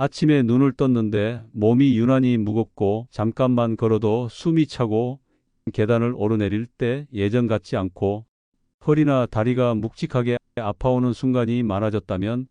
아침에 눈을 떴는데 몸이 유난히 무겁고 잠깐만 걸어도 숨이 차고 계단을 오르내릴 때 예전 같지 않고 허리나 다리가 묵직하게 아파오는 순간이 많아졌다면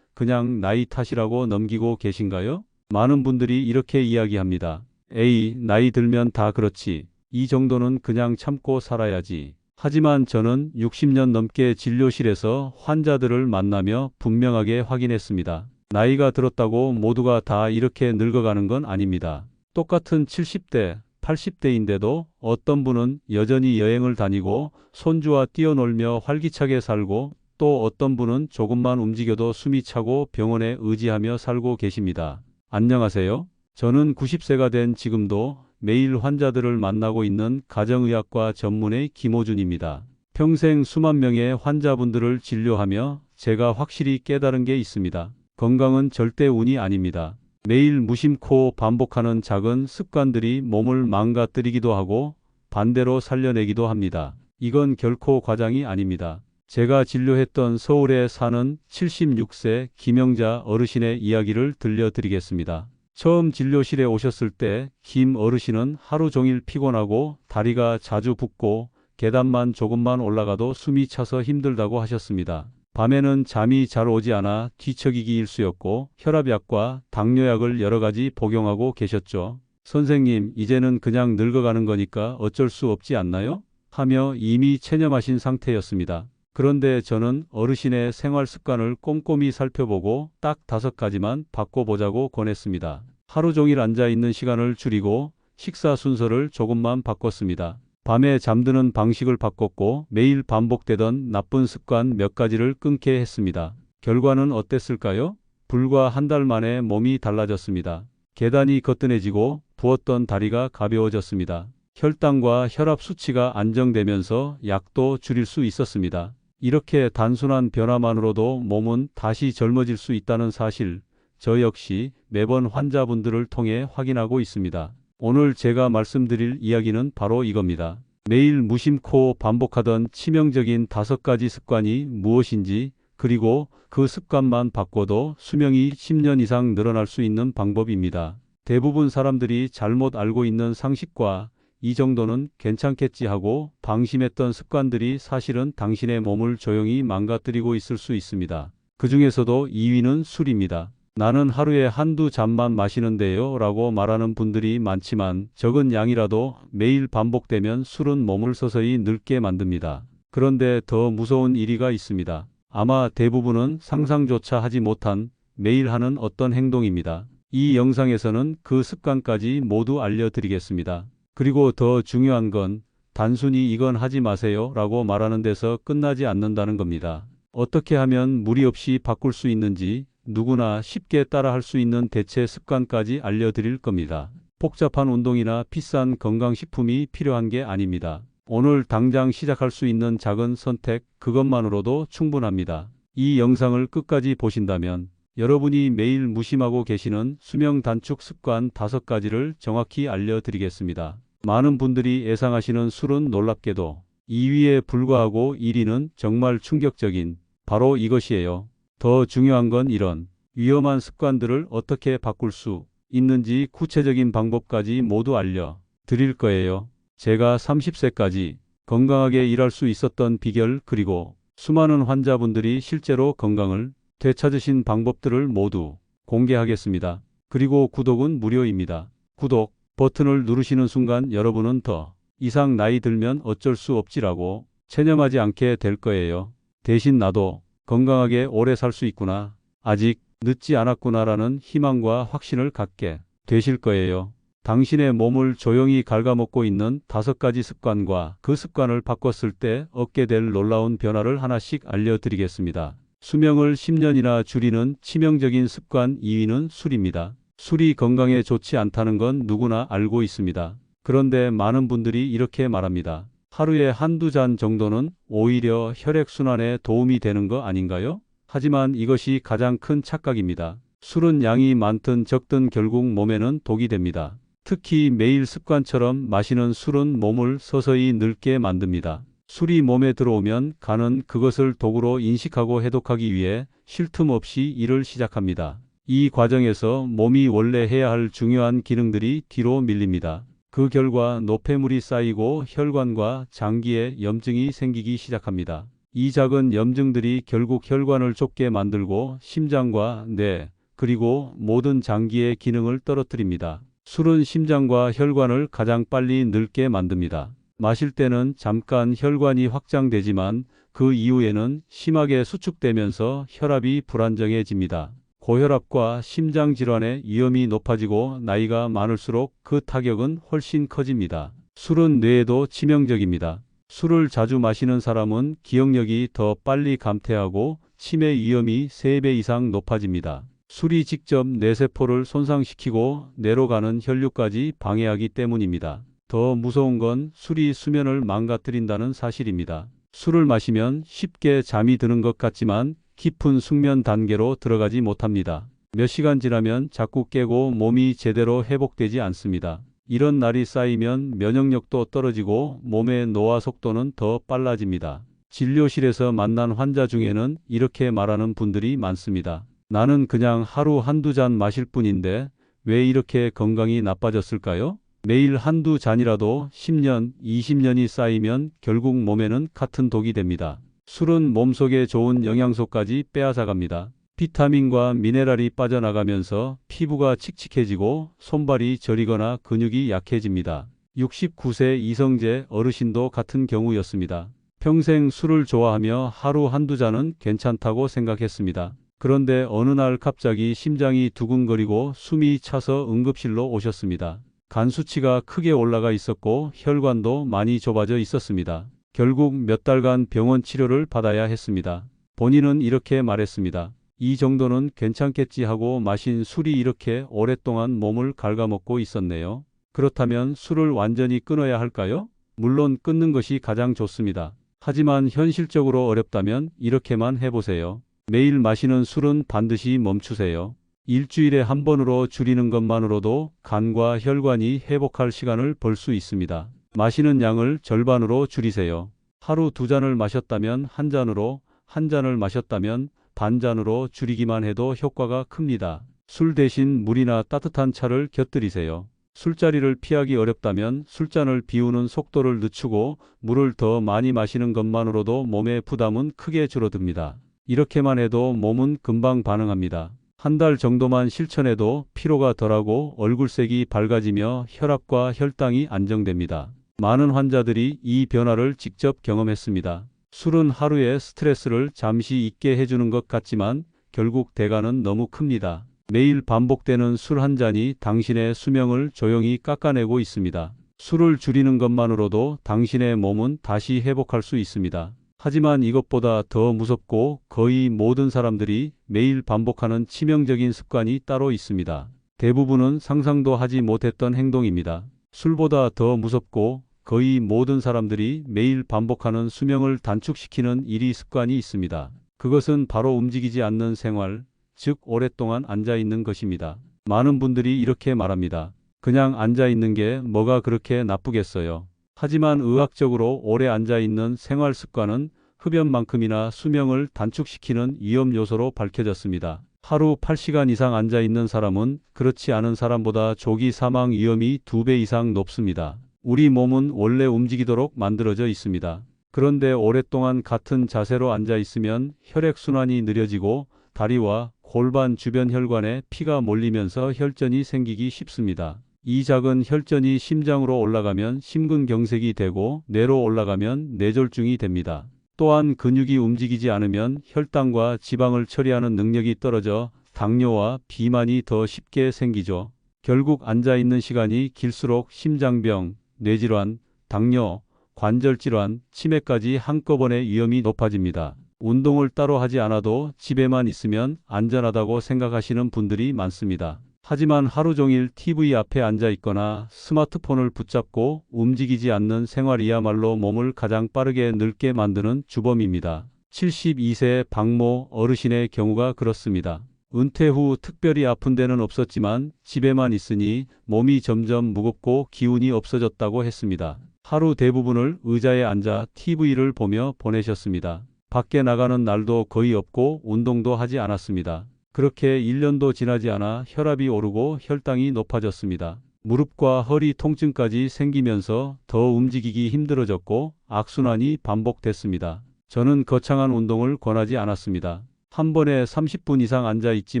그냥 나이 탓이라고 넘기고 계신가요? 많은 분들이 이렇게 이야기합니다. 에이, 나이 들면 다 그렇지. 이 정도는 그냥 참고 살아야지. 하지만 저는 60년 넘게 진료실에서 환자들을 만나며 분명하게 확인했습니다. 나이가 들었다고 모두가 다 이렇게 늙어가는 건 아닙니다. 똑같은 70대, 80대인데도 어떤 분은 여전히 여행을 다니고 손주와 뛰어놀며 활기차게 살고 또 어떤 분은 조금만 움직여도 숨이 차고 병원에 의지하며 살고 계십니다. 안녕하세요. 저는 90세가 된 지금도 매일 환자들을 만나고 있는 가정의학과 전문의 김호준입니다. 평생 수만 명의 환자분들을 진료하며 제가 확실히 깨달은 게 있습니다. 건강은 절대 운이 아닙니다. 매일 무심코 반복하는 작은 습관들이 몸을 망가뜨리기도 하고 반대로 살려내기도 합니다. 이건 결코 과장이 아닙니다. 제가 진료했던 서울에 사는 76세 김영자 어르신의 이야기를 들려드리겠습니다. 처음 진료실에 오셨을 때 김 어르신은 하루 종일 피곤하고 다리가 자주 붓고 계단만 조금만 올라가도 숨이 차서 힘들다고 하셨습니다. 밤에는 잠이 잘 오지 않아 뒤척이기 일쑤였고 혈압약과 당뇨약을 여러 가지 복용하고 계셨죠. 선생님, 이제는 그냥 늙어가는 거니까 어쩔 수 없지 않나요? 하며 이미 체념하신 상태였습니다. 그런데 저는 어르신의 생활 습관을 꼼꼼히 살펴보고 딱 5가지만 바꿔보자고 권했습니다. 하루 종일 앉아 있는 시간을 줄이고 식사 순서를 조금만 바꿨습니다. 밤에 잠드는 방식을 바꿨고 매일 반복되던 나쁜 습관 몇 가지를 끊게 했습니다. 결과는 어땠을까요? 불과 한 달 만에 몸이 달라졌습니다. 계단이 거뜬해지고 부었던 다리가 가벼워졌습니다. 혈당과 혈압 수치가 안정되면서 약도 줄일 수 있었습니다. 이렇게 단순한 변화만으로도 몸은 다시 젊어질 수 있다는 사실, 저 역시 매번 환자분들을 통해 확인하고 있습니다. 오늘 제가 말씀드릴 이야기는 바로 이겁니다. 매일 무심코 반복하던 치명적인 5가지 습관이 무엇인지, 그리고 그 습관만 바꿔도 수명이 10년 이상 늘어날 수 있는 방법입니다. 대부분 사람들이 잘못 알고 있는 상식과 이 정도는 괜찮겠지 하고 방심했던 습관들이 사실은 당신의 몸을 조용히 망가뜨리고 있을 수 있습니다. 그 중에서도 2위는 술입니다. 나는 하루에 한두 잔만 마시는데요 라고 말하는 분들이 많지만 적은 양이라도 매일 반복되면 술은 몸을 서서히 늙게 만듭니다. 그런데 더 무서운 1위가 있습니다. 아마 대부분은 상상조차 하지 못한 매일 하는 어떤 행동입니다. 이 영상에서는 그 습관까지 모두 알려드리겠습니다. 그리고 더 중요한 건 단순히 이건 하지 마세요 라고 말하는 데서 끝나지 않는다는 겁니다. 어떻게 하면 무리 없이 바꿀 수 있는지 누구나 쉽게 따라할 수 있는 대체 습관까지 알려드릴 겁니다. 복잡한 운동이나 비싼 건강식품이 필요한 게 아닙니다. 오늘 당장 시작할 수 있는 작은 선택, 그것만으로도 충분합니다. 이 영상을 끝까지 보신다면 여러분이 매일 무심하고 계시는 수명 단축 습관 5가지를 정확히 알려드리겠습니다. 많은 분들이 예상하시는 술은 놀랍게도 2위에 불과하고 1위는 정말 충격적인 바로 이것이에요. 더 중요한 건 이런 위험한 습관들을 어떻게 바꿀 수 있는지 구체적인 방법까지 모두 알려드릴 거예요. 제가 30세까지 건강하게 일할 수 있었던 비결, 그리고 수많은 환자분들이 실제로 건강을 되찾으신 방법들을 모두 공개하겠습니다. 그리고 구독은 무료입니다. 구독 버튼을 누르시는 순간 여러분은 더 이상 나이 들면 어쩔 수 없지라고 체념하지 않게 될 거예요. 대신 나도 건강하게 오래 살 수 있구나, 아직 늦지 않았구나라는 희망과 확신을 갖게 되실 거예요. 당신의 몸을 조용히 갉아먹고 있는 5가지 습관과 그 습관을 바꿨을 때 얻게 될 놀라운 변화를 하나씩 알려드리겠습니다. 수명을 10년이나 줄이는 치명적인 습관 2위는 술입니다. 술이 건강에 좋지 않다는 건 누구나 알고 있습니다. 그런데 많은 분들이 이렇게 말합니다. 하루에 한두 잔 정도는 오히려 혈액순환에 도움이 되는 거 아닌가요? 하지만 이것이 가장 큰 착각입니다. 술은 양이 많든 적든 결국 몸에는 독이 됩니다. 특히 매일 습관처럼 마시는 술은 몸을 서서히 늙게 만듭니다. 술이 몸에 들어오면 간은 그것을 독으로 인식하고 해독하기 위해 쉴 틈 없이 일을 시작합니다. 이 과정에서 몸이 원래 해야 할 중요한 기능들이 뒤로 밀립니다. 그 결과 노폐물이 쌓이고 혈관과 장기에 염증이 생기기 시작합니다. 이 작은 염증들이 결국 혈관을 좁게 만들고 심장과 뇌, 그리고 모든 장기의 기능을 떨어뜨립니다. 술은 심장과 혈관을 가장 빨리 늙게 만듭니다. 마실 때는 잠깐 혈관이 확장되지만 그 이후에는 심하게 수축되면서 혈압이 불안정해집니다. 고혈압과 심장질환의 위험이 높아지고 나이가 많을수록 그 타격은 훨씬 커집니다. 술은 뇌에도 치명적입니다. 술을 자주 마시는 사람은 기억력이 더 빨리 감퇴하고 치매 위험이 3배 이상 높아집니다. 술이 직접 뇌세포를 손상시키고 뇌로 가는 혈류까지 방해하기 때문입니다. 더 무서운 건 술이 수면을 망가뜨린다는 사실입니다. 술을 마시면 쉽게 잠이 드는 것 같지만 깊은 숙면 단계로 들어가지 못합니다. 몇 시간 지나면 자꾸 깨고 몸이 제대로 회복되지 않습니다. 이런 날이 쌓이면 면역력도 떨어지고 몸의 노화 속도는 더 빨라집니다. 진료실에서 만난 환자 중에는 이렇게 말하는 분들이 많습니다. 나는 그냥 하루 한두 잔 마실 뿐인데 왜 이렇게 건강이 나빠졌을까요? 매일 한두 잔이라도 10년, 20년이 쌓이면 결국 몸에는 같은 독이 됩니다. 술은 몸속에 좋은 영양소까지 빼앗아갑니다. 비타민과 미네랄이 빠져나가면서 피부가 칙칙해지고 손발이 저리거나 근육이 약해집니다. 69세 이성재 어르신도 같은 경우였습니다. 평생 술을 좋아하며 하루 한두 잔은 괜찮다고 생각했습니다. 그런데 어느 날 갑자기 심장이 두근거리고 숨이 차서 응급실로 오셨습니다. 간 수치가 크게 올라가 있었고 혈관도 많이 좁아져 있었습니다. 결국 몇 달간 병원 치료를 받아야 했습니다. 본인은 이렇게 말했습니다. 이 정도는 괜찮겠지 하고 마신 술이 이렇게 오랫동안 몸을 갉아먹고 있었네요. 그렇다면 술을 완전히 끊어야 할까요? 물론 끊는 것이 가장 좋습니다. 하지만 현실적으로 어렵다면 이렇게만 해보세요. 매일 마시는 술은 반드시 멈추세요. 일주일에 한 번으로 줄이는 것만으로도 간과 혈관이 회복할 시간을 벌 수 있습니다. 마시는 양을 절반으로 줄이세요. 하루 2잔을 마셨다면 1잔으로, 1잔을 마셨다면 반잔으로 줄이기만 해도 효과가 큽니다. 술 대신 물이나 따뜻한 차를 곁들이세요. 술자리를 피하기 어렵다면 술잔을 비우는 속도를 늦추고 물을 더 많이 마시는 것만으로도 몸의 부담은 크게 줄어듭니다. 이렇게만 해도 몸은 금방 반응합니다. 한 달 정도만 실천해도 피로가 덜하고 얼굴색이 밝아지며 혈압과 혈당이 안정됩니다. 많은 환자들이 이 변화를 직접 경험했습니다. 술은 하루의 스트레스를 잠시 잊게 해주는 것 같지만 결국 대가는 너무 큽니다. 매일 반복되는 술 한 잔이 당신의 수명을 조용히 깎아내고 있습니다. 술을 줄이는 것만으로도 당신의 몸은 다시 회복할 수 있습니다. 하지만 이것보다 더 무섭고 거의 모든 사람들이 매일 반복하는 치명적인 습관이 따로 있습니다. 대부분은 상상도 하지 못했던 행동입니다. 술보다 더 무섭고 거의 모든 사람들이 매일 반복하는 수명을 단축시키는 일이 습관이 있습니다. 그것은 바로 움직이지 않는 생활, 즉 오랫동안 앉아 있는 것입니다. 많은 분들이 이렇게 말합니다. 그냥 앉아 있는 게 뭐가 그렇게 나쁘겠어요. 하지만 의학적으로 오래 앉아 있는 생활 습관은 흡연만큼이나 수명을 단축시키는 위험 요소로 밝혀졌습니다. 하루 8시간 이상 앉아 있는 사람은 그렇지 않은 사람보다 조기 사망 위험이 2배 이상 높습니다. 우리 몸은 원래 움직이도록 만들어져 있습니다. 그런데 오랫동안 같은 자세로 앉아 있으면 혈액순환이 느려지고 다리와 골반 주변 혈관에 피가 몰리면서 혈전이 생기기 쉽습니다. 이 작은 혈전이 심장으로 올라가면 심근경색이 되고 뇌로 올라가면 뇌졸중이 됩니다. 또한 근육이 움직이지 않으면 혈당과 지방을 처리하는 능력이 떨어져 당뇨와 비만이 더 쉽게 생기죠. 결국 앉아있는 시간이 길수록 심장병, 뇌질환, 당뇨, 관절질환, 치매까지 한꺼번에 위험이 높아집니다. 운동을 따로 하지 않아도 집에만 있으면 안전하다고 생각하시는 분들이 많습니다. 하지만 하루 종일 TV 앞에 앉아 있거나 스마트폰을 붙잡고 움직이지 않는 생활이야말로 몸을 가장 빠르게 늙게 만드는 주범입니다. 72세 박모 어르신의 경우가 그렇습니다. 은퇴 후 특별히 아픈 데는 없었지만 집에만 있으니 몸이 점점 무겁고 기운이 없어졌다고 했습니다. 하루 대부분을 의자에 앉아 TV를 보며 보내셨습니다. 밖에 나가는 날도 거의 없고 운동도 하지 않았습니다. 그렇게 1년도 지나지 않아 혈압이 오르고 혈당이 높아졌습니다. 무릎과 허리 통증까지 생기면서 더 움직이기 힘들어졌고 악순환이 반복됐습니다. 저는 거창한 운동을 권하지 않았습니다. 한 번에 30분 이상 앉아 있지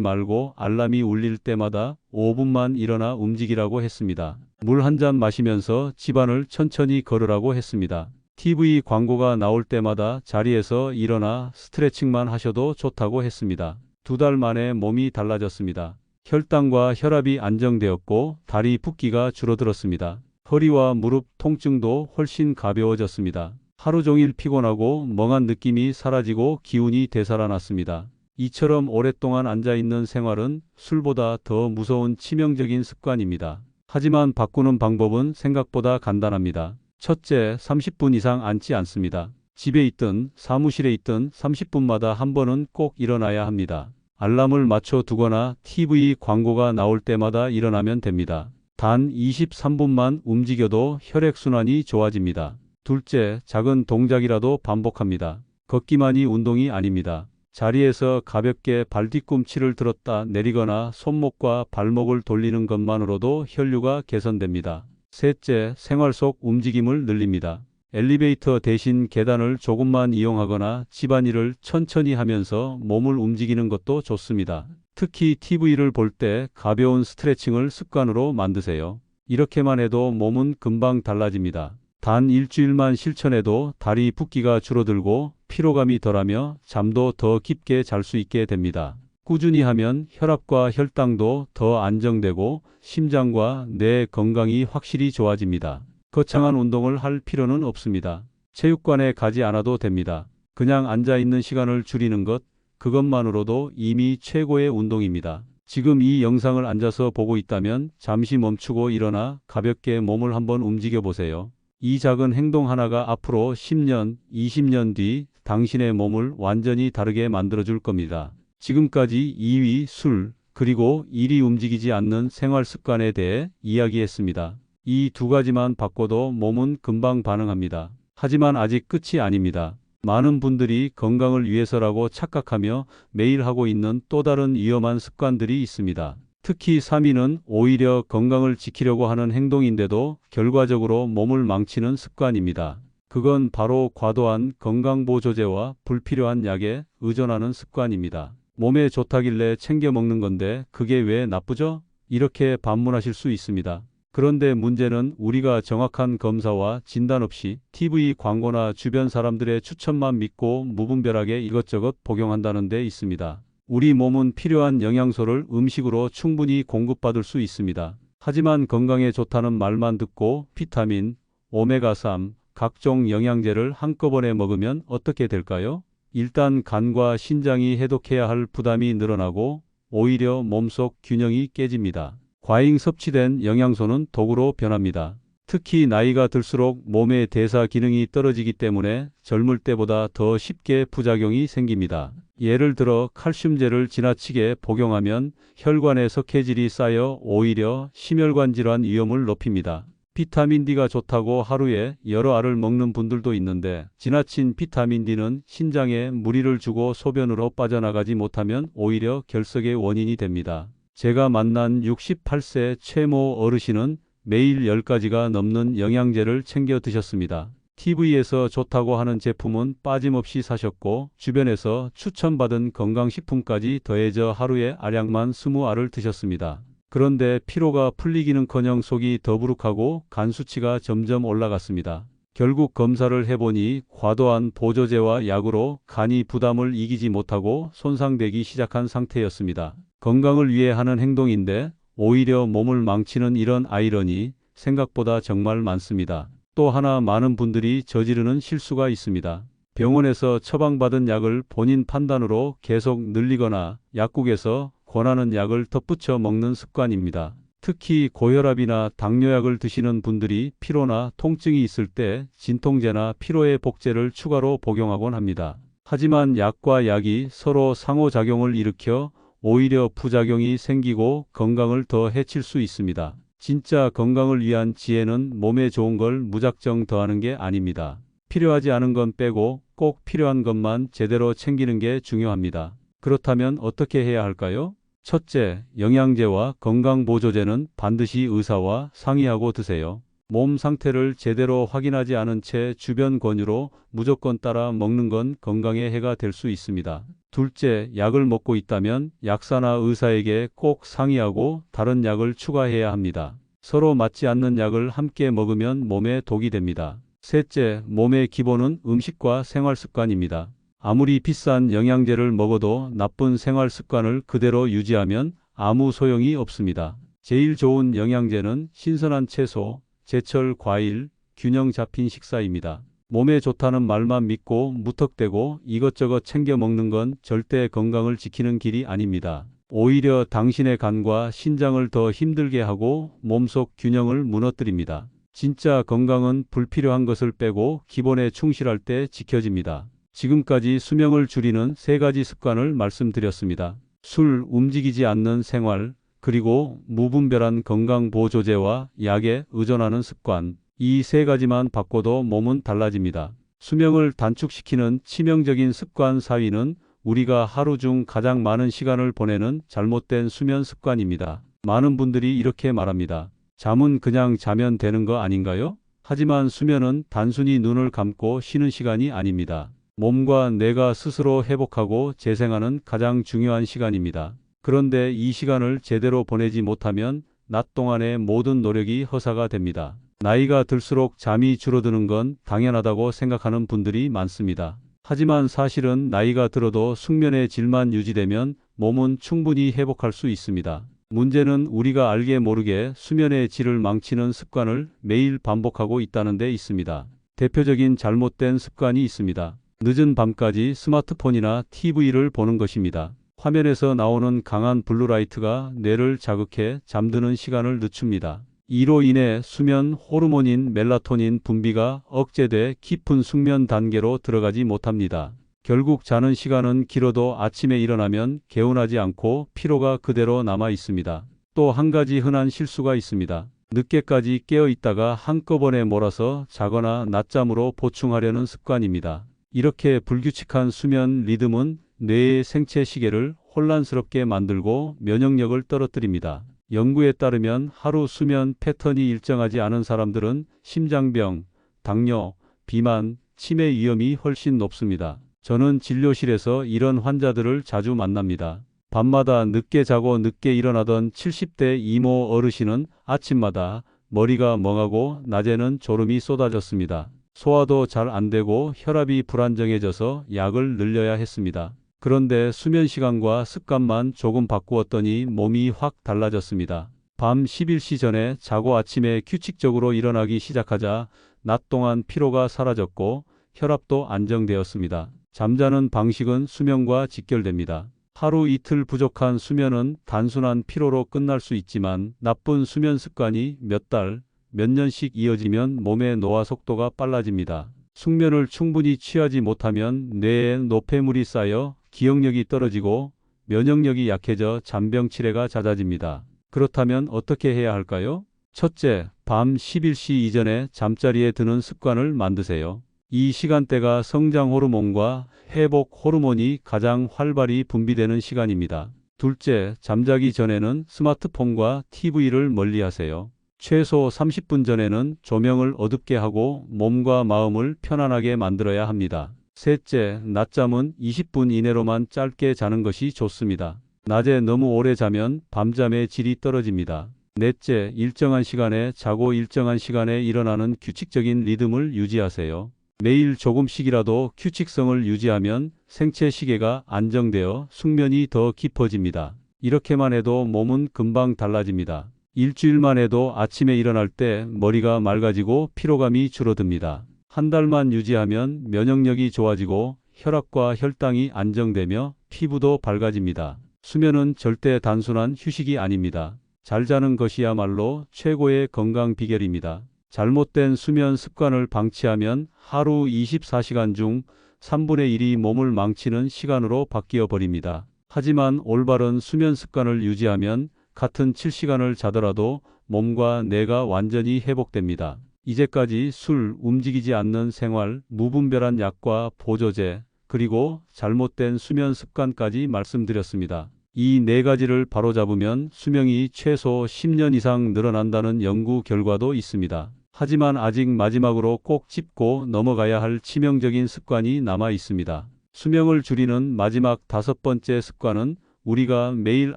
말고 알람이 울릴 때마다 5분만 일어나 움직이라고 했습니다. 물 한 잔 마시면서 집안을 천천히 걸으라고 했습니다. TV 광고가 나올 때마다 자리에서 일어나 스트레칭만 하셔도 좋다고 했습니다. 2달 만에 몸이 달라졌습니다. 혈당과 혈압이 안정되었고 다리 붓기가 줄어들었습니다. 허리와 무릎 통증도 훨씬 가벼워졌습니다. 하루 종일 피곤하고 멍한 느낌이 사라지고 기운이 되살아났습니다. 이처럼 오랫동안 앉아있는 생활은 술보다 더 무서운 치명적인 습관입니다. 하지만 바꾸는 방법은 생각보다 간단합니다. 첫째, 30분 이상 앉지 않습니다. 집에 있든 사무실에 있든 30분마다 한 번은 꼭 일어나야 합니다. 알람을 맞춰 두거나 TV 광고가 나올 때마다 일어나면 됩니다. 단 23분만 움직여도 혈액순환이 좋아집니다. 둘째, 작은 동작이라도 반복합니다. 걷기만이 운동이 아닙니다. 자리에서 가볍게 발 뒤꿈치를 들었다 내리거나 손목과 발목을 돌리는 것만으로도 혈류가 개선됩니다. 셋째, 생활 속 움직임을 늘립니다. 엘리베이터 대신 계단을 조금만 이용하거나 집안일을 천천히 하면서 몸을 움직이는 것도 좋습니다. 특히 TV를 볼 때 가벼운 스트레칭을 습관으로 만드세요. 이렇게만 해도 몸은 금방 달라집니다. 단 일주일만 실천해도 다리 붓기가 줄어들고 피로감이 덜하며 잠도 더 깊게 잘 수 있게 됩니다. 꾸준히 하면 혈압과 혈당도 더 안정되고 심장과 뇌 건강이 확실히 좋아집니다. 거창한 운동을 할 필요는 없습니다. 체육관에 가지 않아도 됩니다. 그냥 앉아있는 시간을 줄이는 것, 그것만으로도 이미 최고의 운동입니다. 지금 이 영상을 앉아서 보고 있다면 잠시 멈추고 일어나 가볍게 몸을 한번 움직여 보세요. 이 작은 행동 하나가 앞으로 10년, 20년 뒤 당신의 몸을 완전히 다르게 만들어줄 겁니다. 지금까지 2위 술, 그리고 1위 움직이지 않는 생활 습관에 대해 이야기했습니다. 이 두 가지만 바꿔도 몸은 금방 반응합니다. 하지만 아직 끝이 아닙니다. 많은 분들이 건강을 위해서라고 착각하며 매일 하고 있는 또 다른 위험한 습관들이 있습니다. 특히 3위는 오히려 건강을 지키려고 하는 행동인데도 결과적으로 몸을 망치는 습관입니다. 그건 바로 과도한 건강보조제와 불필요한 약에 의존하는 습관입니다. 몸에 좋다길래 챙겨 먹는 건데 그게 왜 나쁘죠? 이렇게 반문하실 수 있습니다. 그런데 문제는 우리가 정확한 검사와 진단 없이 TV 광고나 주변 사람들의 추천만 믿고 무분별하게 이것저것 복용한다는 데 있습니다. 우리 몸은 필요한 영양소를 음식으로 충분히 공급받을 수 있습니다. 하지만 건강에 좋다는 말만 듣고 비타민, 오메가3, 각종 영양제를 한꺼번에 먹으면 어떻게 될까요? 일단 간과 신장이 해독해야 할 부담이 늘어나고 오히려 몸속 균형이 깨집니다. 과잉 섭취된 영양소는 독으로 변합니다. 특히 나이가 들수록 몸의 대사 기능이 떨어지기 때문에 젊을 때보다 더 쉽게 부작용이 생깁니다. 예를 들어 칼슘제를 지나치게 복용하면 혈관에 석회질이 쌓여 오히려 심혈관 질환 위험을 높입니다. 비타민 D가 좋다고 하루에 여러 알을 먹는 분들도 있는데 지나친 비타민 D는 신장에 무리를 주고 소변으로 빠져나가지 못하면 오히려 결석의 원인이 됩니다. 제가 만난 68세 최모 어르신은 매일 10가지가 넘는 영양제를 챙겨 드셨습니다. TV에서 좋다고 하는 제품은 빠짐없이 사셨고 주변에서 추천받은 건강식품까지 더해져 하루에 알약만 20알을 드셨습니다. 그런데 피로가 풀리기는커녕 속이 더부룩하고 간 수치가 점점 올라갔습니다. 결국 검사를 해보니 과도한 보조제와 약으로 간이 부담을 이기지 못하고 손상되기 시작한 상태였습니다. 건강을 위해 하는 행동인데 오히려 몸을 망치는 이런 아이러니 생각보다 정말 많습니다. 또 하나 많은 분들이 저지르는 실수가 있습니다. 병원에서 처방받은 약을 본인 판단으로 계속 늘리거나 약국에서 권하는 약을 덧붙여 먹는 습관입니다. 특히 고혈압이나 당뇨약을 드시는 분들이 피로나 통증이 있을 때 진통제나 피로의 복제를 추가로 복용하곤 합니다. 하지만 약과 약이 서로 상호작용을 일으켜 오히려 부작용이 생기고 건강을 더 해칠 수 있습니다. 진짜 건강을 위한 지혜는 몸에 좋은 걸 무작정 더하는 게 아닙니다. 필요하지 않은 건 빼고 꼭 필요한 것만 제대로 챙기는 게 중요합니다. 그렇다면 어떻게 해야 할까요? 첫째, 영양제와 건강보조제는 반드시 의사와 상의하고 드세요. 몸 상태를 제대로 확인하지 않은 채 주변 권유로 무조건 따라 먹는 건 건강에 해가 될 수 있습니다. 둘째, 약을 먹고 있다면 약사나 의사에게 꼭 상의하고 다른 약을 추가해야 합니다. 서로 맞지 않는 약을 함께 먹으면 몸에 독이 됩니다. 셋째, 몸의 기본은 음식과 생활 습관입니다. 아무리 비싼 영양제를 먹어도 나쁜 생활 습관을 그대로 유지하면 아무 소용이 없습니다. 제일 좋은 영양제는 신선한 채소, 제철 과일, 균형 잡힌 식사입니다. 몸에 좋다는 말만 믿고 무턱대고 이것저것 챙겨 먹는 건 절대 건강을 지키는 길이 아닙니다. 오히려 당신의 간과 신장을 더 힘들게 하고 몸속 균형을 무너뜨립니다. 진짜 건강은 불필요한 것을 빼고 기본에 충실할 때 지켜집니다. 지금까지 수명을 줄이는 3가지 습관을 말씀드렸습니다. 술, 움직이지 않는 생활, 그리고 무분별한 건강보조제와 약에 의존하는 습관. 이 3가지만 바꿔도 몸은 달라집니다. 수명을 단축시키는 치명적인 습관 4위는 우리가 하루 중 가장 많은 시간을 보내는 잘못된 수면 습관입니다. 많은 분들이 이렇게 말합니다. 잠은 그냥 자면 되는 거 아닌가요? 하지만 수면은 단순히 눈을 감고 쉬는 시간이 아닙니다. 몸과 뇌가 스스로 회복하고 재생하는 가장 중요한 시간입니다. 그런데 이 시간을 제대로 보내지 못하면 낮 동안의 모든 노력이 허사가 됩니다. 나이가 들수록 잠이 줄어드는 건 당연하다고 생각하는 분들이 많습니다. 하지만 사실은 나이가 들어도 숙면의 질만 유지되면 몸은 충분히 회복할 수 있습니다. 문제는 우리가 알게 모르게 수면의 질을 망치는 습관을 매일 반복하고 있다는 데 있습니다. 대표적인 잘못된 습관이 있습니다. 늦은 밤까지 스마트폰이나 TV를 보는 것입니다. 화면에서 나오는 강한 블루라이트가 뇌를 자극해 잠드는 시간을 늦춥니다. 이로 인해 수면 호르몬인 멜라토닌 분비가 억제돼 깊은 숙면 단계로 들어가지 못합니다. 결국 자는 시간은 길어도 아침에 일어나면 개운하지 않고 피로가 그대로 남아 있습니다. 또 한 가지 흔한 실수가 있습니다. 늦게까지 깨어 있다가 한꺼번에 몰아서 자거나 낮잠으로 보충하려는 습관입니다. 이렇게 불규칙한 수면 리듬은 뇌의 생체 시계를 혼란스럽게 만들고 면역력을 떨어뜨립니다. 연구에 따르면 하루 수면 패턴이 일정하지 않은 사람들은 심장병, 당뇨, 비만, 치매 위험이 훨씬 높습니다. 저는 진료실에서 이런 환자들을 자주 만납니다. 밤마다 늦게 자고 늦게 일어나던 70대 이모 어르신은 아침마다 머리가 멍하고 낮에는 졸음이 쏟아졌습니다. 소화도 잘 안 되고 혈압이 불안정해져서 약을 늘려야 했습니다. 그런데 수면 시간과 습관만 조금 바꾸었더니 몸이 확 달라졌습니다. 밤 11시 전에 자고 아침에 규칙적으로 일어나기 시작하자 낮 동안 피로가 사라졌고 혈압도 안정되었습니다. 잠자는 방식은 수면과 직결됩니다. 하루 이틀 부족한 수면은 단순한 피로로 끝날 수 있지만 나쁜 수면 습관이 몇 달, 몇 년씩 이어지면 몸의 노화 속도가 빨라집니다. 숙면을 충분히 취하지 못하면 뇌에 노폐물이 쌓여 기억력이 떨어지고 면역력이 약해져 잔병 치레가 잦아집니다. 그렇다면 어떻게 해야 할까요? 첫째, 밤 11시 이전에 잠자리에 드는 습관을 만드세요. 이 시간대가 성장 호르몬과 회복 호르몬이 가장 활발히 분비되는 시간입니다. 둘째, 잠자기 전에는 스마트폰과 TV를 멀리하세요. 최소 30분 전에는 조명을 어둡게 하고 몸과 마음을 편안하게 만들어야 합니다. 셋째, 낮잠은 20분 이내로만 짧게 자는 것이 좋습니다. 낮에 너무 오래 자면 밤잠의 질이 떨어집니다. 넷째, 일정한 시간에 자고 일정한 시간에 일어나는 규칙적인 리듬을 유지하세요. 매일 조금씩이라도 규칙성을 유지하면 생체 시계가 안정되어 숙면이 더 깊어집니다. 이렇게만 해도 몸은 금방 달라집니다. 일주일만 해도 아침에 일어날 때 머리가 맑아지고 피로감이 줄어듭니다. 한 달만 유지하면 면역력이 좋아지고 혈압과 혈당이 안정되며 피부도 밝아집니다. 수면은 절대 단순한 휴식이 아닙니다. 잘 자는 것이야말로 최고의 건강 비결입니다. 잘못된 수면 습관을 방치하면 하루 24시간 중 3분의 1이 몸을 망치는 시간으로 바뀌어 버립니다. 하지만 올바른 수면 습관을 유지하면 같은 7시간을 자더라도 몸과 뇌가 완전히 회복됩니다. 이제까지 술, 움직이지 않는 생활, 무분별한 약과 보조제, 그리고 잘못된 수면 습관까지 말씀드렸습니다. 이 네 가지를 바로잡으면 수명이 최소 10년 이상 늘어난다는 연구 결과도 있습니다. 하지만 아직 마지막으로 꼭 짚고 넘어가야 할 치명적인 습관이 남아 있습니다. 수명을 줄이는 마지막 5번째 습관은 우리가 매일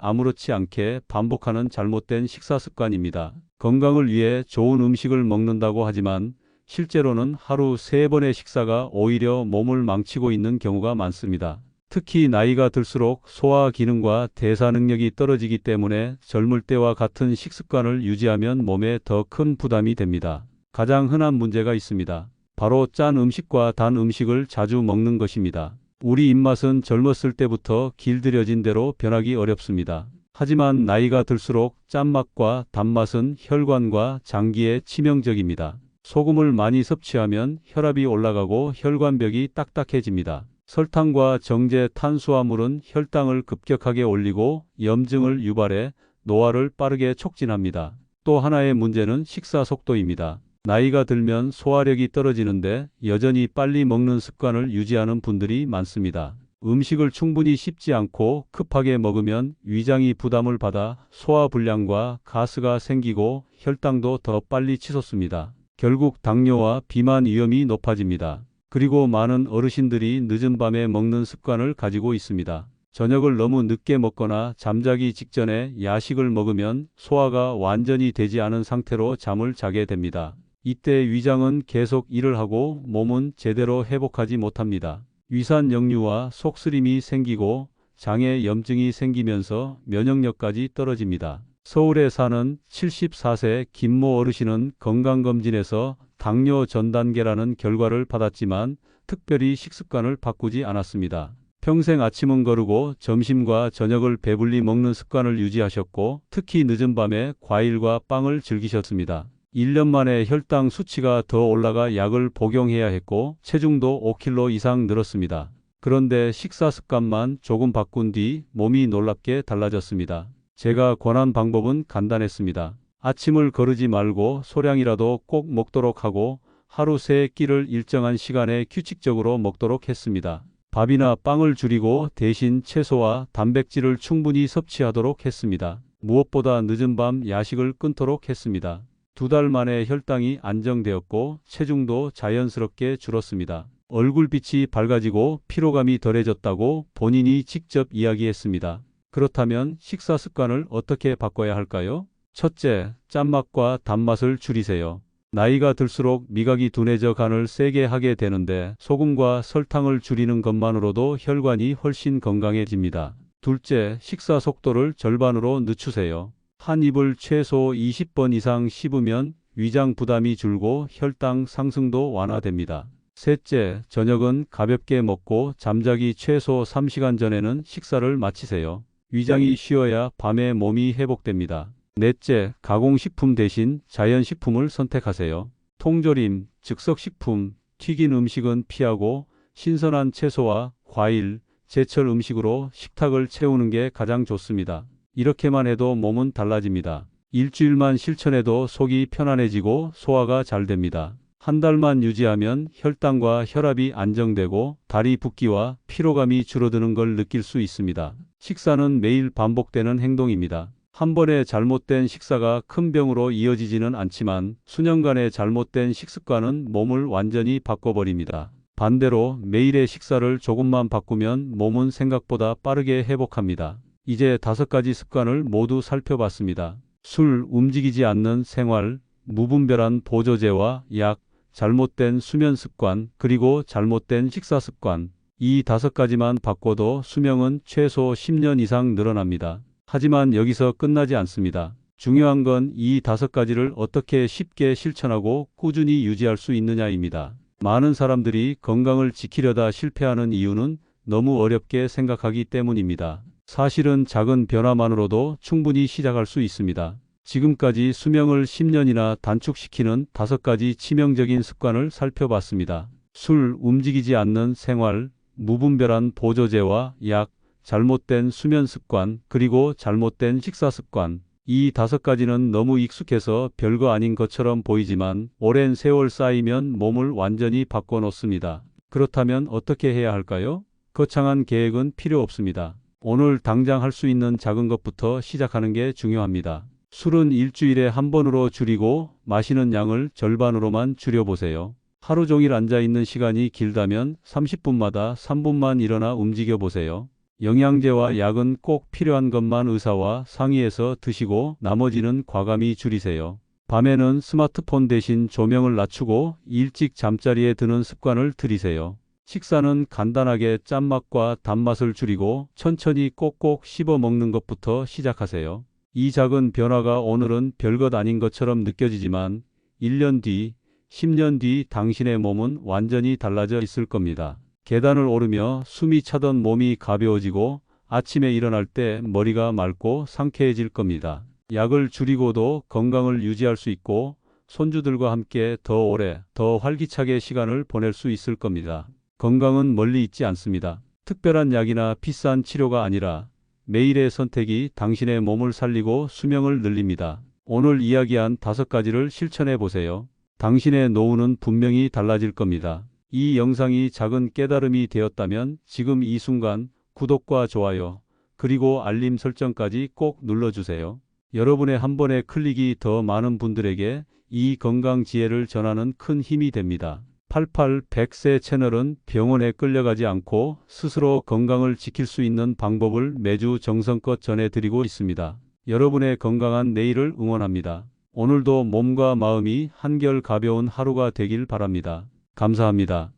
아무렇지 않게 반복하는 잘못된 식사 습관입니다. 건강을 위해 좋은 음식을 먹는다고 하지만 실제로는 하루 3번의 식사가 오히려 몸을 망치고 있는 경우가 많습니다. 특히 나이가 들수록 소화 기능과 대사 능력이 떨어지기 때문에 젊을 때와 같은 식습관을 유지하면 몸에 더 큰 부담이 됩니다. 가장 흔한 문제가 있습니다. 바로 짠 음식과 단 음식을 자주 먹는 것입니다. 우리 입맛은 젊었을 때부터 길들여진 대로 변하기 어렵습니다. 하지만 나이가 들수록 짠맛과 단맛은 혈관과 장기에 치명적입니다. 소금을 많이 섭취하면 혈압이 올라가고 혈관벽이 딱딱해집니다. 설탕과 정제 탄수화물은 혈당을 급격하게 올리고 염증을 유발해 노화를 빠르게 촉진합니다. 또 하나의 문제는 식사 속도입니다. 나이가 들면 소화력이 떨어지는데 여전히 빨리 먹는 습관을 유지하는 분들이 많습니다. 음식을 충분히 씹지 않고 급하게 먹으면 위장이 부담을 받아 소화불량과 가스가 생기고 혈당도 더 빨리 치솟습니다. 결국 당뇨와 비만 위험이 높아집니다. 그리고 많은 어르신들이 늦은 밤에 먹는 습관을 가지고 있습니다. 저녁을 너무 늦게 먹거나 잠자기 직전에 야식을 먹으면 소화가 완전히 되지 않은 상태로 잠을 자게 됩니다. 이때 위장은 계속 일을 하고 몸은 제대로 회복하지 못합니다. 위산 역류와 속쓰림이 생기고 장에 염증이 생기면서 면역력까지 떨어집니다. 서울에 사는 74세 김모 어르신은 건강검진에서 당뇨 전 단계라는 결과를 받았지만 특별히 식습관을 바꾸지 않았습니다. 평생 아침은 거르고 점심과 저녁을 배불리 먹는 습관을 유지하셨고 특히 늦은 밤에 과일과 빵을 즐기셨습니다. 1년 만에 혈당 수치가 더 올라가 약을 복용해야 했고 체중도 5kg 이상 늘었습니다. 그런데 식사 습관만 조금 바꾼 뒤 몸이 놀랍게 달라졌습니다. 제가 권한 방법은 간단했습니다. 아침을 거르지 말고 소량이라도 꼭 먹도록 하고 하루 3끼를 일정한 시간에 규칙적으로 먹도록 했습니다. 밥이나 빵을 줄이고 대신 채소와 단백질을 충분히 섭취하도록 했습니다. 무엇보다 늦은 밤 야식을 끊도록 했습니다. 2달 만에 혈당이 안정되었고 체중도 자연스럽게 줄었습니다. 얼굴빛이 밝아지고 피로감이 덜해졌다고 본인이 직접 이야기했습니다. 그렇다면 식사 습관을 어떻게 바꿔야 할까요? 첫째, 짠맛과 단맛을 줄이세요. 나이가 들수록 미각이 둔해져 간을 세게 하게 되는데 소금과 설탕을 줄이는 것만으로도 혈관이 훨씬 건강해집니다. 둘째, 식사 속도를 절반으로 늦추세요. 한 입을 최소 20번 이상 씹으면 위장 부담이 줄고 혈당 상승도 완화됩니다. 셋째, 저녁은 가볍게 먹고 잠자기 최소 3시간 전에는 식사를 마치세요. 위장이 쉬어야 밤에 몸이 회복됩니다. 넷째, 가공식품 대신 자연식품을 선택하세요. 통조림, 즉석식품, 튀긴 음식은 피하고 신선한 채소와 과일, 제철 음식으로 식탁을 채우는 게 가장 좋습니다. 이렇게만 해도 몸은 달라집니다. 일주일만 실천해도 속이 편안해지고 소화가 잘 됩니다. 한 달만 유지하면 혈당과 혈압이 안정되고 다리 붓기와 피로감이 줄어드는 걸 느낄 수 있습니다. 식사는 매일 반복되는 행동입니다. 한 번의 잘못된 식사가 큰 병으로 이어지지는 않지만 수년간의 잘못된 식습관은 몸을 완전히 바꿔버립니다. 반대로 매일의 식사를 조금만 바꾸면 몸은 생각보다 빠르게 회복합니다. 이제 5가지 습관을 모두 살펴봤습니다. 술, 움직이지 않는 생활, 무분별한 보조제와 약, 잘못된 수면 습관, 그리고 잘못된 식사 습관. 이 5가지만 바꿔도 수명은 최소 10년 이상 늘어납니다. 하지만 여기서 끝나지 않습니다. 중요한 건 이 5가지를 어떻게 쉽게 실천하고 꾸준히 유지할 수 있느냐입니다. 많은 사람들이 건강을 지키려다 실패하는 이유는 너무 어렵게 생각하기 때문입니다. 사실은 작은 변화만으로도 충분히 시작할 수 있습니다. 지금까지 수명을 10년이나 단축시키는 5가지 치명적인 습관을 살펴봤습니다. 술, 움직이지 않는 생활, 무분별한 보조제와 약, 잘못된 수면 습관, 그리고 잘못된 식사 습관. 이 5가지는 너무 익숙해서 별거 아닌 것처럼 보이지만 오랜 세월 쌓이면 몸을 완전히 바꿔놓습니다. 그렇다면 어떻게 해야 할까요? 거창한 계획은 필요 없습니다. 오늘 당장 할 수 있는 작은 것부터 시작하는 게 중요합니다. 술은 일주일에 한 번으로 줄이고 마시는 양을 절반으로만 줄여보세요. 하루 종일 앉아 있는 시간이 길다면 30분마다 3분만 일어나 움직여 보세요. 영양제와 약은 꼭 필요한 것만 의사와 상의해서 드시고 나머지는 과감히 줄이세요. 밤에는 스마트폰 대신 조명을 낮추고 일찍 잠자리에 드는 습관을 들이세요. 식사는 간단하게 짠맛과 단맛을 줄이고 천천히 꼭꼭 씹어 먹는 것부터 시작하세요. 이 작은 변화가 오늘은 별것 아닌 것처럼 느껴지지만 1년 뒤, 10년 뒤 당신의 몸은 완전히 달라져 있을 겁니다. 계단을 오르며 숨이 차던 몸이 가벼워지고 아침에 일어날 때 머리가 맑고 상쾌해질 겁니다. 약을 줄이고도 건강을 유지할 수 있고 손주들과 함께 더 오래, 더 활기차게 시간을 보낼 수 있을 겁니다. 건강은 멀리 있지 않습니다. 특별한 약이나 비싼 치료가 아니라 매일의 선택이 당신의 몸을 살리고 수명을 늘립니다. 오늘 이야기한 5가지를 실천해 보세요. 당신의 노후는 분명히 달라질 겁니다. 이 영상이 작은 깨달음이 되었다면 지금 이 순간 구독과 좋아요, 그리고 알림 설정까지 꼭 눌러주세요. 여러분의 한 번의 클릭이 더 많은 분들에게 이 건강 지혜를 전하는 큰 힘이 됩니다. 88백세 채널은 병원에 끌려가지 않고 스스로 건강을 지킬 수 있는 방법을 매주 정성껏 전해드리고 있습니다. 여러분의 건강한 내일을 응원합니다. 오늘도 몸과 마음이 한결 가벼운 하루가 되길 바랍니다. 감사합니다.